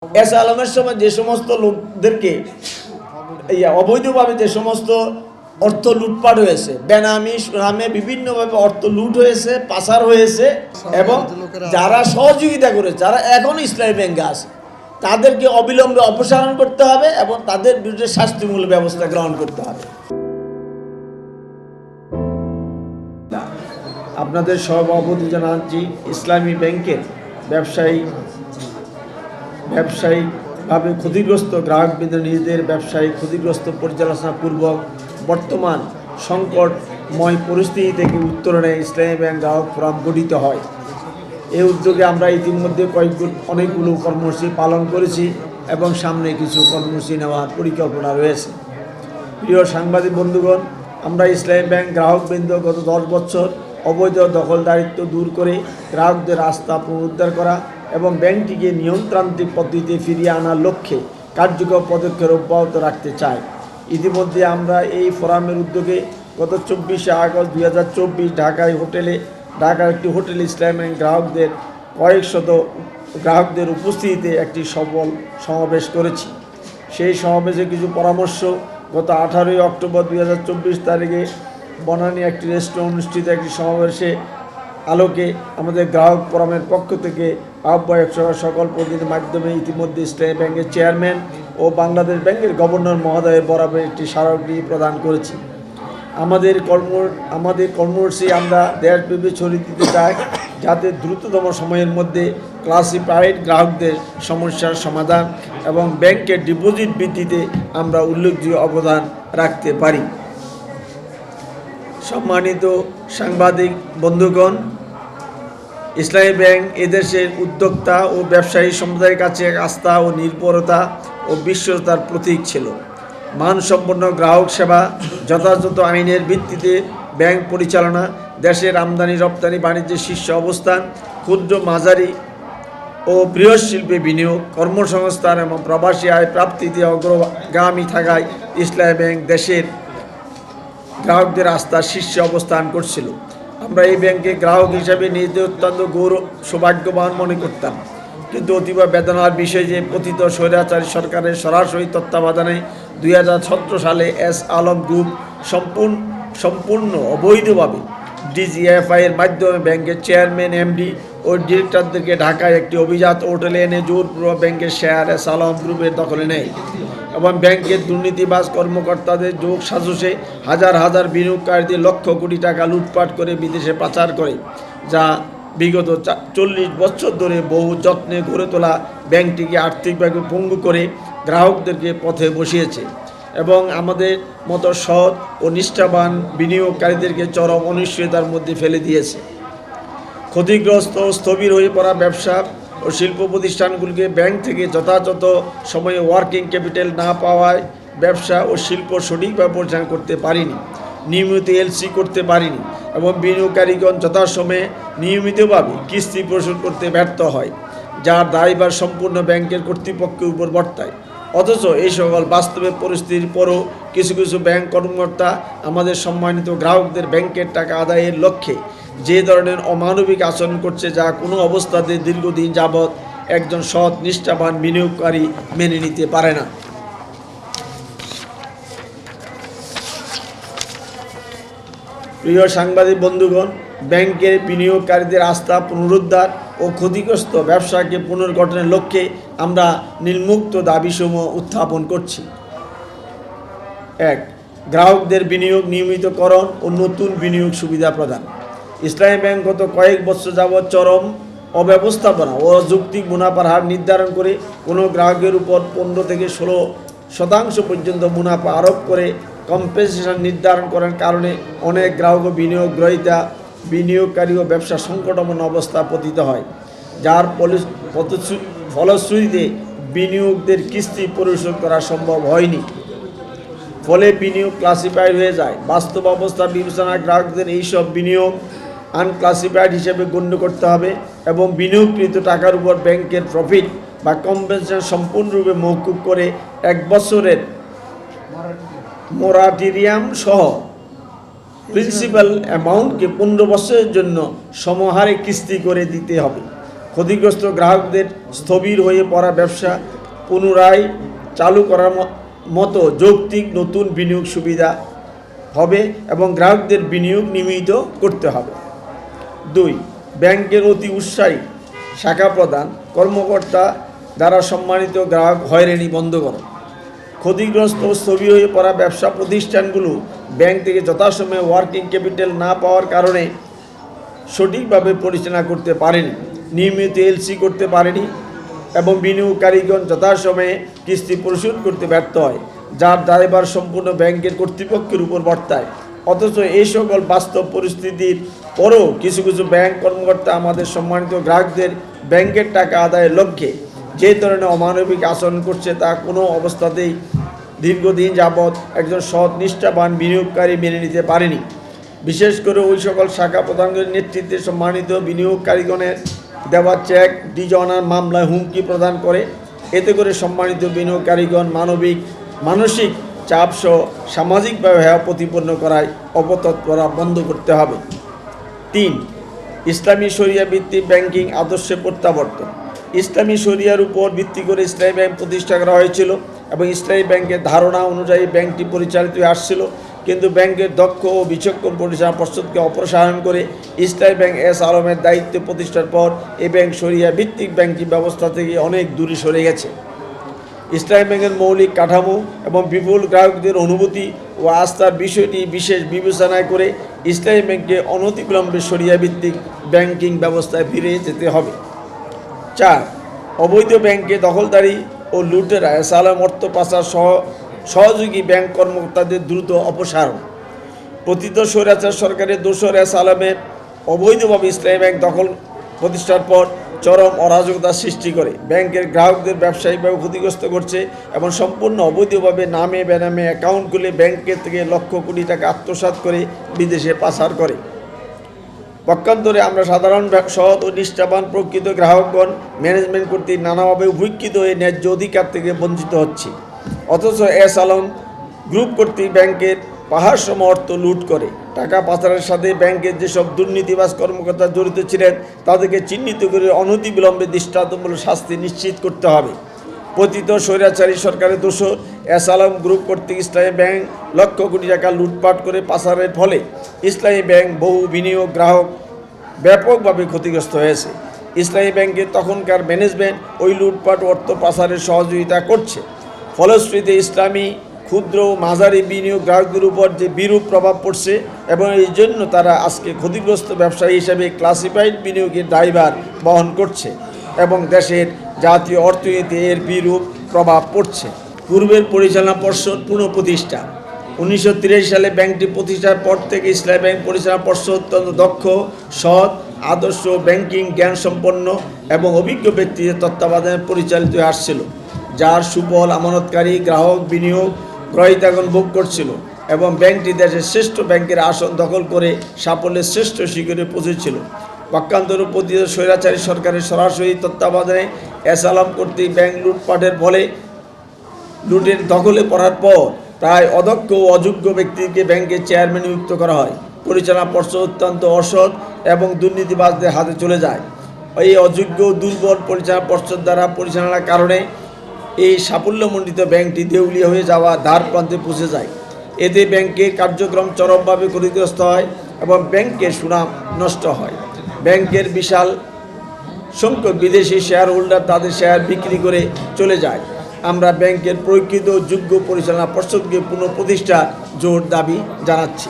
S আলমের সময় যে সমস্ত লোকদেরকে অবৈধভাবে যে সমস্ত অর্থ লুটপাট হয়েছে, বেনামি নামে বিভিন্নভাবে অর্থ লুট হয়েছে, পাচার হয়েছে, এবং যারা সহযোগিতা করে, যারা এখন ইসলামী ব্যাংকে আছে, তাদেরকে অবিলম্বে অপসারণ করতে হবে এবং তাদের বিরুদ্ধে শাস্তিমূলক ব্যবস্থা গ্রহণ করতে হবে। আপনাদের সব অবধি জানাচ্ছি, ইসলামী ব্যাংকের ব্যবসায়িকভাবে ক্ষতিগ্রস্ত গ্রাহকবৃন্দ নিজেদের ব্যবসায়িক ক্ষতিগ্রস্ত পর্যালোচনাপূর্বক বর্তমান সংকটময় পরিস্থিতি থেকে উত্তরণে ইসলামী ব্যাংক গ্রাহক ফোরাম গঠিত হয়। এই উদ্যোগে আমরা ইতিমধ্যে অনেকগুলো কর্মসূচি পালন করেছি এবং সামনে কিছু কর্মসূচি নেওয়ার পরিকল্পনা রয়েছে। প্রিয় সাংবাদিক বন্ধুগণ, আমরা ইসলামী ব্যাংক গ্রাহকবৃন্দ গত 10 বছর অবৈধ দখলদারিত্ব দূর করে গ্রাহকদের আস্থা পুনরুদ্ধার করা এবং ব্যাংকটিকে নিয়ন্ত্রণাত্মক পদ্ধতিতে ফিরিয়ে আনার লক্ষ্যে কার্যকর পদক্ষেপ অব্যাহত রাখতে চাই। ইতিমধ্যে আমরা এই ফোরামের উদ্যোগে গত 24শে আগস্ট 2024 ঢাকার একটি হোটেল ইসলামী ব্যাংক কয়েক শত গ্রাহকদের উপস্থিতিতে একটি সফল সমাবেশ করেছি। সেই সমাবেশে কিছু পরামর্শ গত 18 অক্টোবর 2024 তারিখে বনানী একটি রেস্টুরেন্ট অনুষ্ঠিত একটি সমাবেশে আলোকে আমাদের গ্রাহক ফোরামের পক্ষ থেকে আহ্বায়ক সহ সকল প্রতিনিধির মাধ্যমে ইতিমধ্যে ইসলামী ব্যাংকের চেয়ারম্যান ও বাংলাদেশ ব্যাংকের গভর্নর মহোদয়ের বরাবর একটি স্মারকলিপি প্রদান করেছি। আমাদের কর্মসূচি আমরা দেশব্যাপী ছড়িয়ে দিতে চাই, যাতে দ্রুততম সময়ের মধ্যে ক্লাসিফাইড গ্রাহকদের সমস্যার সমাধান এবং ব্যাংকের ডিপোজিট বৃদ্ধিতে আমরা উল্লেখযোগ্য অবদান রাখতে পারি। সম্মানিত সাংবাদিক বন্ধুগণ, ইসলামী ব্যাংক এদেশের উদ্যোক্তা ও ব্যবসায়ী সমুদায়ের কাছে আস্থা ও নির্ভরতা ও বিশ্বস্ততার প্রতীক ছিল। মানসম্পন্ন গ্রাহক সেবা, যথাযথ আইনের ভিত্তিতে ব্যাংক পরিচালনা, দেশের আমদানি রপ্তানি বাণিজ্যের শীর্ষ অবস্থান, ক্ষুদ্র মাঝারি ও বৃহৎ শিল্পে বিনিয়োগ, কর্মসংস্থান এবং প্রবাসী আয় প্রাপ্তিতে অগ্রগামী থাকায় ইসলামী ব্যাংক দেশের গ্রাহকদের আস্থার শীর্ষে অবস্থান করছিল। আমরা এই ব্যাংকে গ্রাহক হিসাবে নিজেদের অত্যন্ত সৌভাগ্যবান মনে করতাম, কিন্তু অতীব বেদনার বিষয় যে পতিত স্বৈরাচারী সরকারের সরাসরি তত্ত্বাবধানে 2017 সালে এস আলম গ্রুপ সম্পূর্ণ অবৈধভাবে ডিজিএফআই এর মাধ্যমে ব্যাংকের চেয়ারম্যান, এমডি ও ডিরেক্টরদেরকে ঢাকায় একটি অভিজাত হোটেলে এনে জোরপূর্বক ব্যাংকের শেয়ার এস আলম গ্রুপের দখলে নেয় এবং ব্যাংকের দুর্নীতিবাজ কর্মকর্তাদের যোগ সাজসে হাজার হাজার বিনিয়োগকারীদের লক্ষ কোটি টাকা লুটপাট করে বিদেশে পাচার করে, যা বিগত 40 বছর ধরে বহু যত্নে গড়ে তোলা ব্যাংকটিকে আর্থিকভাবে পঙ্গু করে গ্রাহকদেরকে পথে বসিয়েছে এবং আমাদের মতো সৎ ও নিষ্ঠাবান বিনিয়োগকারীদেরকে চরম অনিশ্চয়তার মধ্যে ফেলে দিয়েছে। ক্ষতিগ্রস্ত ও স্থবির হয়ে পড়া ব্যবসা ও শিল্প প্রতিষ্ঠানগুলিকে ব্যাংক থেকে যথাযথ সময়ে ওয়ার্কিং ক্যাপিটাল না পাওয়ায় ব্যবসা ও শিল্প সঠিকভাবে পরিচালনা করতে পারেনি, নিয়মিত এলসি করতে পারেনি এবং বিনিয়োগকারীগণ যথাসময়ে নিয়মিতভাবে কিস্তি পরিশোধ করতে ব্যর্থ হয়, যার দায়ভার সম্পূর্ণ ব্যাংকের কর্তৃপক্ষের উপর বর্তায়। অথচ এই সকল বাস্তবে পরিস্থিতির পরও কিছু কিছু ব্যাংক কর্মকর্তা আমাদের সম্মানিত গ্রাহকদের ব্যাংকের টাকা আদায়ের লক্ষ্যে যে ধরনের অমানবিক আচরণ করছে, যা কোনো অবস্থাতে দীর্ঘদিন যাবৎ একজন সৎ নিষ্ঠাবান বিনিয়োগকারী মেনে নিতে পারে না। প্রিয় সাংবাদিক বন্ধুগণ, ব্যাংকের বিনিয়োগকারীদের আস্থা পুনরুদ্ধার ও ক্ষতিগ্রস্ত ব্যবসাকে পুনর্গঠনের লক্ষ্যে আমরা নিম্নোক্ত দাবিসমূহ উত্থাপন করছি। 1. গ্রাহকদের বিনিয়োগ নিয়মিতকরণ ও নতুন বিনিয়োগ সুবিধা প্রদান। ইসলামী ব্যাংক গত কয়েক বছর যাবৎ চরম অব্যবস্থাপনা ও অযৌক্তিক মুনাফার হার নির্ধারণ করে কোনো গ্রাহকের উপর 15 থেকে 16% পর্যন্ত মুনাফা আরোপ করে কম্পেনসেশন নির্ধারণ করার কারণে অনেক গ্রাহক ও বিনিয়োগকারী ও ব্যবসা সংকটময় অবস্থা পতিত হয়, যার ফলশ্রুতিতে বিনিয়োগদের কিস্তি পরিশোধ করা সম্ভব হয়নি, ফলে বিনিয়োগ ক্লাসিফাইড হয়ে যায়। বাস্তব অবস্থা বিবেচনায় গ্রাহকদের এইসব বিনিয়োগ আনক্লাসিফাইড হিসেবে গণ্য করতে হবে এবং বিনিয়োগকৃত টাকার উপর ব্যাংকের প্রফিট বা কম্পেনসেশন সম্পূর্ণরূপে মওকুফ করে 1 বছরের মোরাটোরিয়াম সহ প্রিন্সিপাল অ্যামাউন্টকে 15 বছরের জন্য সমহারে কিস্তি করে দিতে হবে। ক্ষতিগ্রস্ত গ্রাহকদের স্থবির হয়ে পড়া ব্যবসা পুনরায় চালু করার মতো যৌক্তিক নতুন বিনিয়োগ সুবিধা হবে এবং গ্রাহকদের বিনিয়োগ নিয়মিত করতে হবে। 2. ব্যাংকের অতি উৎসাহী শাখা প্রদান কর্মকর্তা দ্বারা সম্মানিত গ্রাহক হয়রানি বন্ধ করো। ক্ষতিগ্রস্ত ও স্থবির হয়ে পড়া ব্যবসা প্রতিষ্ঠানগুলো ব্যাংক থেকে যথাসময়ে ওয়ার্কিং ক্যাপিটাল না পাওয়ার কারণে সঠিকভাবে পরিচালনা করতে পারেনি, নিয়মিত এলসি করতে পারেনি এবং বিনিয়োগকারীগণ যথাসময়ে কিস্তি পরিশোধ করতে ব্যর্থ হয়, যার দায়ভার সম্পূর্ণ ব্যাংকের কর্তৃপক্ষের উপর বর্তায়। অথচ এই সকল বাস্তব পরিস্থিতির পরও কিছু কিছু ব্যাংক কর্মকর্তা আমাদের সম্মানিত গ্রাহকদের ব্যাংকের টাকা আদায়ের লক্ষ্যে যে ধরনের অমানবিক আচরণ করছে তা কোনো অবস্থাতেই দীর্ঘদিন যাবৎ একজন সৎ নিষ্ঠাবান বিনিয়োগকারী মেনে নিতে পারেনি। বিশেষ করে ওই সকল শাখা প্রধানগুলির নেতৃত্বে সম্মানিত বিনিয়োগকারীগণের দেওয়া চেক ডিজনার মামলায় হুমকি প্রদান করে। এতে করে সম্মানিত বিনিয়োগকারীগণ মানসিক চাপসহ সামাজিকভাবে হেয় প্রতিপন্ন করায় অপতৎপরা বন্ধ করতে হবে। 3. ইসলামী শরিয়া ভিত্তিক ব্যাংকিং আদর্শে প্রত্যাবর্তন। ইসলামী শরিয়ার উপর ভিত্তি করে ইসলামী ব্যাংক প্রতিষ্ঠা করা হয়েছিল এবং ইসলামী ব্যাংকের ধারণা অনুযায়ী ব্যাংকটি পরিচালিত হয়ে আসছিল, কিন্তু ব্যাংকের দক্ষ ও বিচক্ষণ পরিচালনা পর্ষদকে অপসারণ করে ইসলামী ব্যাংক এস আলমের দায়িত্ব প্রতিষ্ঠার পর এই ব্যাংক শরিয়া ভিত্তিক ব্যাংকিং ব্যবস্থা থেকে অনেক দূরে সরে গেছে। ইসলামী ব্যাংকের মৌলিক কাঠামো এবং বিপুল গ্রাহকদের অনুভূতি ও আস্থার বিষয়টি বিশেষ বিবেচনায় করে ইসলামী ব্যাংককে অনতিবিলম্বে শরিয়া ভিত্তিক ব্যাংকিং ব্যবস্থায় ফিরে যেতে হবে। 4. অবৈধ ব্যাংকে দখলদারি ও লুটেরা এস আলম অর্থ পাচার সহযোগী ব্যাংক কর্মকর্তাদের দ্রুত অপসারণ। পতিত স্বৈরাচার সরকারের দোসর এস আলমের অবৈধভাবে ইসলামী ব্যাংক দখল প্রতিষ্ঠার পর চরম অরাজকতা সৃষ্টি করে ব্যাংকের গ্রাহকদের ব্যবসায়িকভাবে ক্ষতিগ্রস্ত করছে এবং সম্পূর্ণ অবৈধভাবে নামে বেনামে অ্যাকাউন্ট খুলে ব্যাংকের থেকে লক্ষ কোটি টাকা আত্মসাৎ করে বিদেশে পাচার করে। পক্ষান্তরে আমরা সাধারণ সৎ ও নিষ্ঠাবান প্রকৃত গ্রাহকগণ ম্যানেজমেন্ট কর্তৃক নানাভাবে উপেক্ষিত হয়ে ন্যায্য অধিকার থেকে বঞ্চিত হচ্ছি। অথচ এস আলম গ্রুপ কর্তৃক ব্যাংকের পাহাড়সম অর্থ লুট করে। টাকা পাচারের সাথে ব্যাংকের যেসব দুর্নীতিবাজ কর্মকর্তা জড়িত ছিলেন তাদেরকে চিহ্নিত করে অনতিবিলম্বে দৃষ্টান্তমূলক শাস্তি নিশ্চিত করতে হবে। পতিত স্বৈরাচারী সরকারের দোসর এস আলম গ্রুপ কর্তৃক ইসলামী ব্যাংক লক্ষ কোটি টাকা লুটপাট করে পাচারের ফলে ইসলামী ব্যাংক বহু বিনিয়োগ গ্রাহক ব্যাপকভাবে ক্ষতিগ্রস্ত হয়েছে। ইসলামী ব্যাংকের তখনকার ম্যানেজমেন্ট ওই লুটপাট অর্থ পাচারের সহযোগিতা করছে। ফলশ্রুতিতে ইসলামী ক্ষুদ্র ও মাঝারি বিনিয়োগ গ্রাহকদের উপর যে বিরূপ প্রভাব পড়ছে এবং এই জন্য তারা আজকে ক্ষতিগ্রস্ত ব্যবসায়ী হিসেবে ক্লাসিফাইড বিনিয়োগের দায়ভার বহন করছে এবং দেশের জাতীয় অর্থনীতিতে এর বিরূপ প্রভাব পড়ছে। পূর্বের পরিচালনা পর্ষদ পুনঃপ্রতিষ্ঠা। 1983 সালে ব্যাংকটি প্রতিষ্ঠার পর থেকে ইসলামী ব্যাংক পরিচালনা পর্ষদ অত্যন্ত দক্ষ, সৎ, আদর্শ, ব্যাংকিং জ্ঞান সম্পন্ন এবং অভিজ্ঞ ব্যক্তিদের তত্ত্বাবধানে পরিচালিত হয়ে আসছিল, যার সুফল আমানতকারী গ্রাহক বিনিয়োগ গ্রহীতাগণ ভোগ করছিল এবং ব্যাংকটি দেশের শ্রেষ্ঠ ব্যাংকের আসন দখল করে সাফল্যের শ্রেষ্ঠ শিখরে পৌঁছেছিল। পক্ষান্তরে পতিত স্বৈরাচারী সরকারের সরাসরি তত্ত্বাবধানে এস আলম কর্তৃক ব্যাংক লুটপাটের ফলে লুটের দখলে পড়ার পর প্রায় অদক্ষ ও অযোগ্য ব্যক্তিকে ব্যাংকের চেয়ারম্যান নিযুক্ত করা হয়। পরিচালনা পর্ষদ অত্যন্ত অসৎ এবং দুর্নীতিবাজদের হাতে চলে যায়। এই অযোগ্য দুর্বল পরিচালনা পর্ষদ দ্বারা পরিচালনার কারণে এই সাফল্যমণ্ডিত ব্যাংকটি দেউলিয়া হয়ে যাওয়া দ্বার প্রান্তে পৌঁছে যায়। এতে ব্যাংকের কার্যক্রম চরমভাবে ক্ষতিগ্রস্ত হয় এবং ব্যাংকের সুনাম নষ্ট হয়। ব্যাংকের বিশাল সংখ্যক বিদেশি শেয়ার হোল্ডার তাদের শেয়ার বিক্রি করে চলে যায়। আমরা ব্যাংকের প্রকৃত যোগ্য পরিচালনা পর্ষদকে পুনঃপ্রতিষ্ঠার জোর দাবি জানাচ্ছি।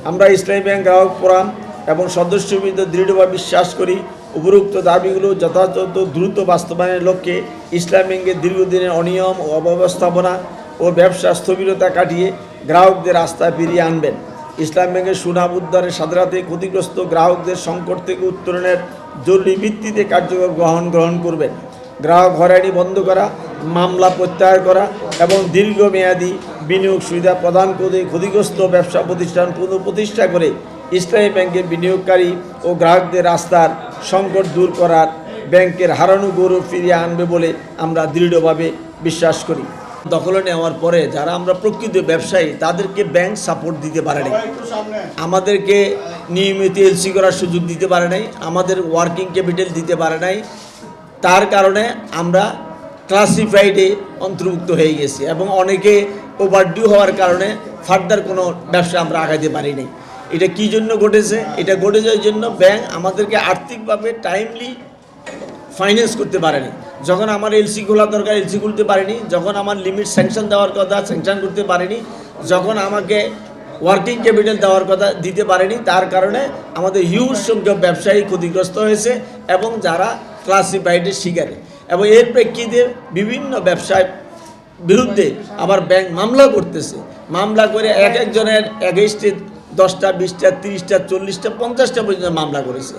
আমরা ইসলামী ব্যাংক গ্রাহক ফোরাম এবং সদস্যবৃন্দ দৃঢ়ভাবে বিশ্বাস করি উপরোক্ত দাবিগুলো যথাযথ দ্রুত বাস্তবায়নের লক্ষ্যে ইসলামী ব্যাংকের দীর্ঘদিনের অনিয়ম ও অব্যবস্থাপনা ও ব্যবসা স্থবিরতা কাটিয়ে গ্রাহকদের আস্থা ফিরিয়ে আনবেন। ইসলামী ব্যাংকের সুনাম উদ্ধারের সাথে সাথে ক্ষতিগ্রস্ত গ্রাহকদের সংকট থেকে উত্তরণের জরুরি ভিত্তিতে কার্যকর গ্রহণ করবেন। গ্রাহক হয়রানি বন্ধ করা, মামলা প্রত্যাহার করা এবং দীর্ঘমেয়াদী বিনিয়োগ সুবিধা প্রদান করে ক্ষতিগ্রস্ত ব্যবসা প্রতিষ্ঠান পুনঃপ্রতিষ্ঠা করে ইসলামী ব্যাংকের বিনিয়োগকারী ও গ্রাহকদের আস্থার সংকট দূর করার ব্যাংকের হারানো গৌরব ফিরিয়ে আনবে বলে আমরা দৃঢ়ভাবে বিশ্বাস করি। দখলে নেওয়ার পরে যারা আমরা প্রকৃত ব্যবসায়ী তাদেরকে ব্যাংক সাপোর্ট দিতে পারে নাই, আমাদেরকে নিয়মিত এলসি করার সুযোগ দিতে পারে নাই, আমাদের ওয়ার্কিং ক্যাপিটাল দিতে পারে নাই। তার কারণে আমরা ক্লাসিফাইডে অন্তর্ভুক্ত হয়ে গেছি এবং অনেকে ওভারডিউ হওয়ার কারণে ফার্দার কোনো ব্যবসা আমরা আগাইতে পারি নাই। এটা কী জন্য ঘটেছে? এটা ঘটে যাওয়ার জন্য ব্যাংক আমাদেরকে আর্থিকভাবে টাইমলি ফাইন্যান্স করতে পারেনি। যখন আমার এলসি খোলা দরকার এলসি খুলতে পারিনি, যখন আমার লিমিট স্যাংশন দেওয়ার কথা স্যাংশন করতে পারিনি, যখন আমাকে ওয়ার্কিং ক্যাপিটাল দেওয়ার কথা দিতে পারেনি। তার কারণে আমাদের হিউজ সংখ্যক ব্যবসায়ী ক্ষতিগ্রস্ত হয়েছে এবং যারা ক্লাসিফাইডের শিকারে, এবং এর প্রেক্ষিতে বিভিন্ন ব্যবসায় বিরুদ্ধে আবার ব্যাংক মামলা করতেছে। মামলা করে এক একজনের এগেইনস্টে 10টা 20টা 30টা 40টা 50টা পর্যন্ত মামলা করেছে।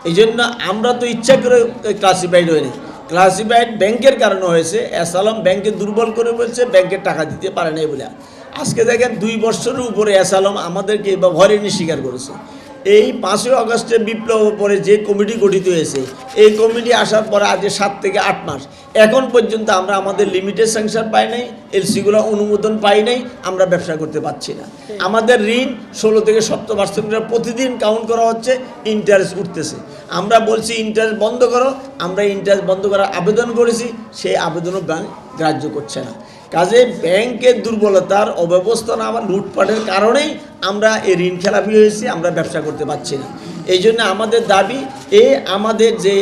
এই জন্য আমরা তো ইচ্ছা করে ক্লাসিফাইড হয়নি, ক্লাসিফাইড ব্যাংকের কারণে হয়েছে। অ্যাসালম ব্যাংকে দুর্বল করে বলছে, ব্যাংকের টাকা দিতে পারে নাই বলে। আজকে দেখেন 2 বছরের উপরে অ্যাসালম আমাদেরকে হয়রানি স্বীকার করেছে। এই 5ই আগস্টের বিপ্লবের পরে যে কমিটি গঠিত হয়েছে, এই কমিটি আসার পরে আজ 7 থেকে 8 মাস এখন পর্যন্ত আমরা আমাদের লিমিটেড স্যাংশন পাই নাই, এলসিগুলো অনুমোদন পাই নাই, আমরা ব্যবসা করতে পারছি না। আমাদের ঋণ 16 থেকে 17% প্রতিদিন কাউন্ট করা হচ্ছে, ইন্টারেস্ট উঠতেছে। আমরা বলছি ইন্টারেস্ট বন্ধ করো, আমরা ইন্টারেস্ট বন্ধ করার আবেদন করেছি, সেই আবেদনও ব্যাংক গ্রাহ্য করছে না। কাজে ব্যাংকের দুর্বলতার অব্যবস্থাপনা বা লুটপাটের কারণেই আমরা এই ঋণ খেলাপি হয়েছি, আমরা ব্যবসা করতে পারছি না। এই জন্য আমাদের দাবি আমাদের যে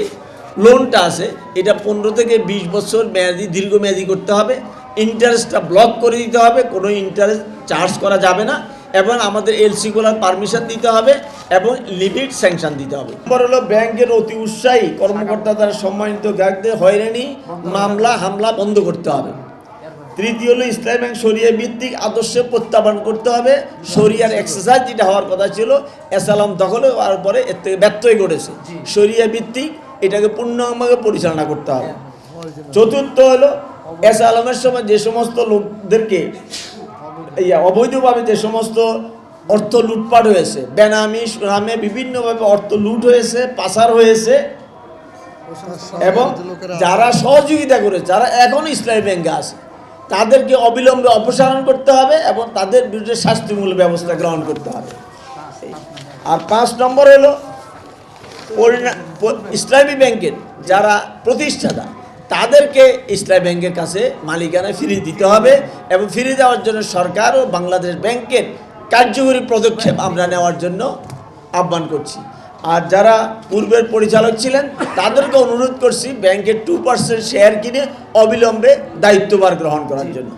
লোনটা আছে এটা 15 থেকে 20 বছর মেয়াদি দীর্ঘমেয়াদী করতে হবে, ইন্টারেস্টটা ব্লক করে দিতে হবে, কোনো ইন্টারেস্ট চার্জ করা যাবে না, এবং আমাদের এলসিগুলোর পারমিশন দিতে হবে এবং লিমিট স্যাংশন দিতে হবে। নম্বর হলো ব্যাংকের অতি উৎসাহী কর্মকর্তা দ্বারা সম্মানিত গ্রাহকদের হয়রানি মামলা হামলা বন্ধ করতে হবে। তৃতীয় হলো ইসলামী ব্যাংক শরিয়া ভিত্তিক আদর্শে প্রত্যাবান করতে হবে। শরিয়ার এক্সারসাইজ যেটা হওয়ার কথা ছিল অ্যাসালাম দখলে হওয়ার পরে এর থেকে ব্যত্যয় ঘটেছে। শরিয়া ভিত্তিক এটাকে পূর্ণভাবে পরিচালনা করতে হবে। চতুর্থ হলো অ্যাসালামের সময় যে সমস্ত লোকদেরকে অবৈধভাবে যে সমস্ত অর্থ লুটপাট হয়েছে, বেনামি নামে বিভিন্নভাবে অর্থ লুট হয়েছে, পাচার হয়েছে, এবং যারা সহযোগিতা করে যারা এখন ইসলামী ব্যাংকে আছে তাদেরকে অবিলম্বে অপসারণ করতে হবে এবং তাদের বিরুদ্ধে শাস্তিমূলক ব্যবস্থা গ্রহণ করতে হবে। আর 5 নম্বর হলো ইসলামী ব্যাংকের যারা প্রতিষ্ঠাতা তাদেরকে ইসলামী ব্যাংকের কাছে মালিকানা ফিরিয়ে দিতে হবে, এবং ফিরিয়ে দেওয়ার জন্য সরকার ও বাংলাদেশ ব্যাংকের কার্যকরী পদক্ষেপ আমরা নেওয়ার জন্য আহ্বান করছি। আর যারা পূর্বের পরিচালক ছিলেন তাদেরকে অনুরোধ করছি ব্যাংকের 2% শেয়ার কিনে অবিলম্বে দায়িত্বভার গ্রহণ করার জন্য।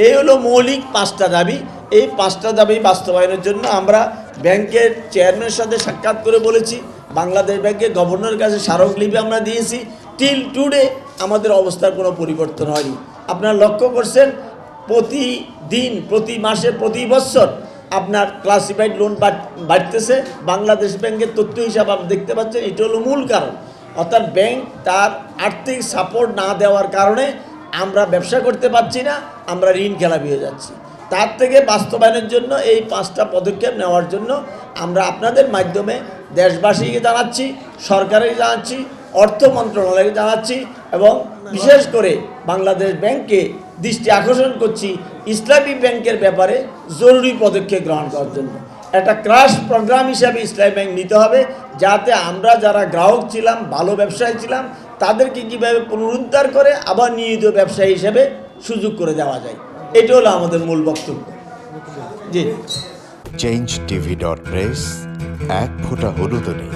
এই হলো মৌলিক 5টা দাবি। এই 5টা দাবি বাস্তবায়নের জন্য আমরা ব্যাংকের চেয়ারম্যানের সাথে সাক্ষাৎ করে বলেছি, বাংলাদেশ ব্যাংকের গভর্নরের কাছে স্মারকলিপি আমরা দিয়েছি। টিল টুডে আমাদের অবস্থার কোনো পরিবর্তন হয়নি। আপনারা লক্ষ্য করছেন প্রতিদিন, প্রতি মাসে, প্রতি বছর আপনার ক্লাসিফাইড লোন বাড়তেছে। বাংলাদেশ ব্যাংকের তথ্য হিসাব আপনি দেখতে পাচ্ছেন, এটা হলো মূল কারণ। অর্থাৎ ব্যাংক তার আর্থিক সাপোর্ট না দেওয়ার কারণে আমরা ব্যবসা করতে পারছি না, আমরা ঋণ খেলাপি হয়ে যাচ্ছি। তার থেকে বাস্তবায়নের জন্য এই 5টা পদক্ষেপ নেওয়ার জন্য আমরা আপনাদের মাধ্যমে দেশবাসীকে জানাচ্ছি, সরকারকে জানাচ্ছি, অর্থ মন্ত্রণালয়কে জানাচ্ছি, এবং বিশেষ করে বাংলাদেশ ব্যাংককে দৃষ্টি আকর্ষণ করছি ইসলামী ব্যাংকের ব্যাপারে জরুরি পদক্ষেপ গ্রহণ করার জন্য। একটা ক্রাশ প্রোগ্রাম হিসাবে ইসলামী ব্যাংক নিতে হবে, যাতে আমরা যারা গ্রাহক ছিলাম, ভালো ব্যবসায়ী ছিলাম, তাদেরকে কীভাবে পুনরুদ্ধার করে আবার নিয়মিত ব্যবসায়ী হিসেবে সুযোগ করে দেওয়া যায়। এটা হলো আমাদের মূল বক্তব্য। জি, changeTV.press, এক ফোঁটা হলুদও নেই।